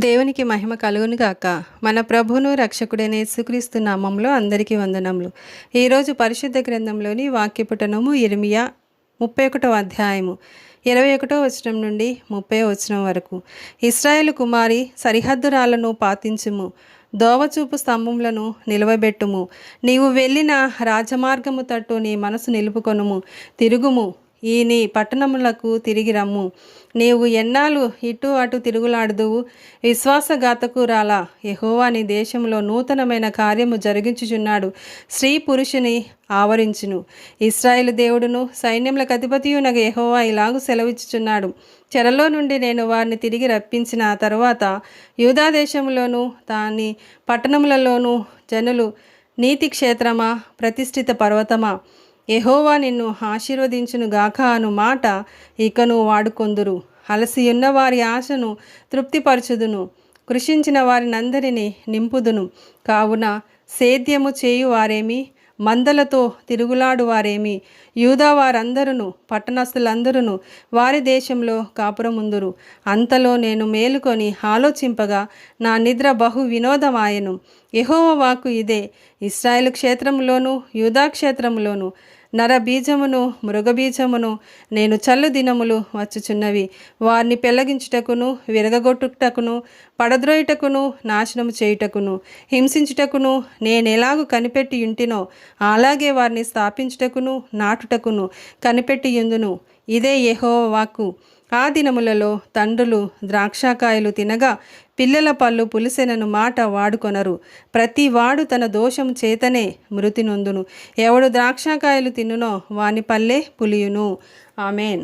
దేవునికి మహిమ కలుగును గాక. మన ప్రభువును రక్షకుడైన యేసుక్రీస్తు నామంలో అందరికీ వందనములు. ఈరోజు పరిశుద్ధ గ్రంథంలోని వాక్య పుటనము ఇర్మియా 31వ అధ్యాయము 21వ వచనం నుండి 30వ వచనం వరకు. ఇశ్రాయేలు కుమారి, సరిహద్దురాలను పాతించుము, దోవచూపు స్తంభములను నిలవబెట్టుము. నీవు వెళ్ళిన రాజమార్గము తట్టు నీ మనసు నిలుపుకొనుము. తిరుగుము, ఈ నీ పట్టణములకు తిరిగి రమ్ము. నీవు ఎన్నాళ్ళు ఇటు అటు తిరుగులాడుదువు? విశ్వాసఘాతకురాలా, యెహోవా నీ దేశంలో నూతనమైన కార్యము జరిగించుచున్నాడు. స్త్రీ పురుషుని ఆవరించును. ఇశ్రాయేలు దేవుడును సైన్యములకు అధిపతియునగు యెహోవా ఇలాగు సెలవిచ్చుచున్నాడు. చెరలో నుండి నేను వారిని తిరిగి రప్పించిన తరువాత యూదా దేశంలోను దాని పట్టణములలోను జనులు, నీతి క్షేత్రమా, ప్రతిష్ఠిత పర్వతమా, యెహోవా నిన్ను ఆశీర్వదించును గాక అను మాట ఇకను వాడుకొందురు. అలసియున్న వారి ఆశను తృప్తిపరచుదును, కృషించిన వారినందరినీ నింపుదును. కావున సేద్యము చేయు వారేమి, మందలతో తిరుగులాడు వారేమి, యూదా వారందరూ పట్టణస్థులందరూ వారి దేశంలో కాపురముందురు. అంతలో నేను మేలుకొని ఆలోచింపగా నా నిద్ర బహు వినోదమాయెను. యెహోవా వాక్కు ఇదే. ఇశ్రాయేలు క్షేత్రములోను యూదా క్షేత్రములోను నరబీజమును మృగబీజమును నేను చల్లు దినములు వచ్చుచున్నవి. వారిని పెళ్లగించుటకును, విరగగొట్టుటకును, పడద్రోయుటకును, నాశనము చేయుటకును, హింసించుటకును నేనెలాగు కనిపెట్టి యుంటినో అలాగే వారిని స్థాపించుటకును, నాటుటకును కనిపెట్టియుందును. ఇదే యెహోవా వాక్కు. ఆ దినములలో తండ్రులు ద్రాక్షకాయలు తినగా పిల్లల పళ్ళు పులిసెనను మాట వాడుకొనరు. ప్రతి వాడు తన దోషం చేతనే మృతి నొందును. ఎవడు ద్రాక్షకాయలు తిన్నునో వాని పల్లె పులియును. ఆమెన్.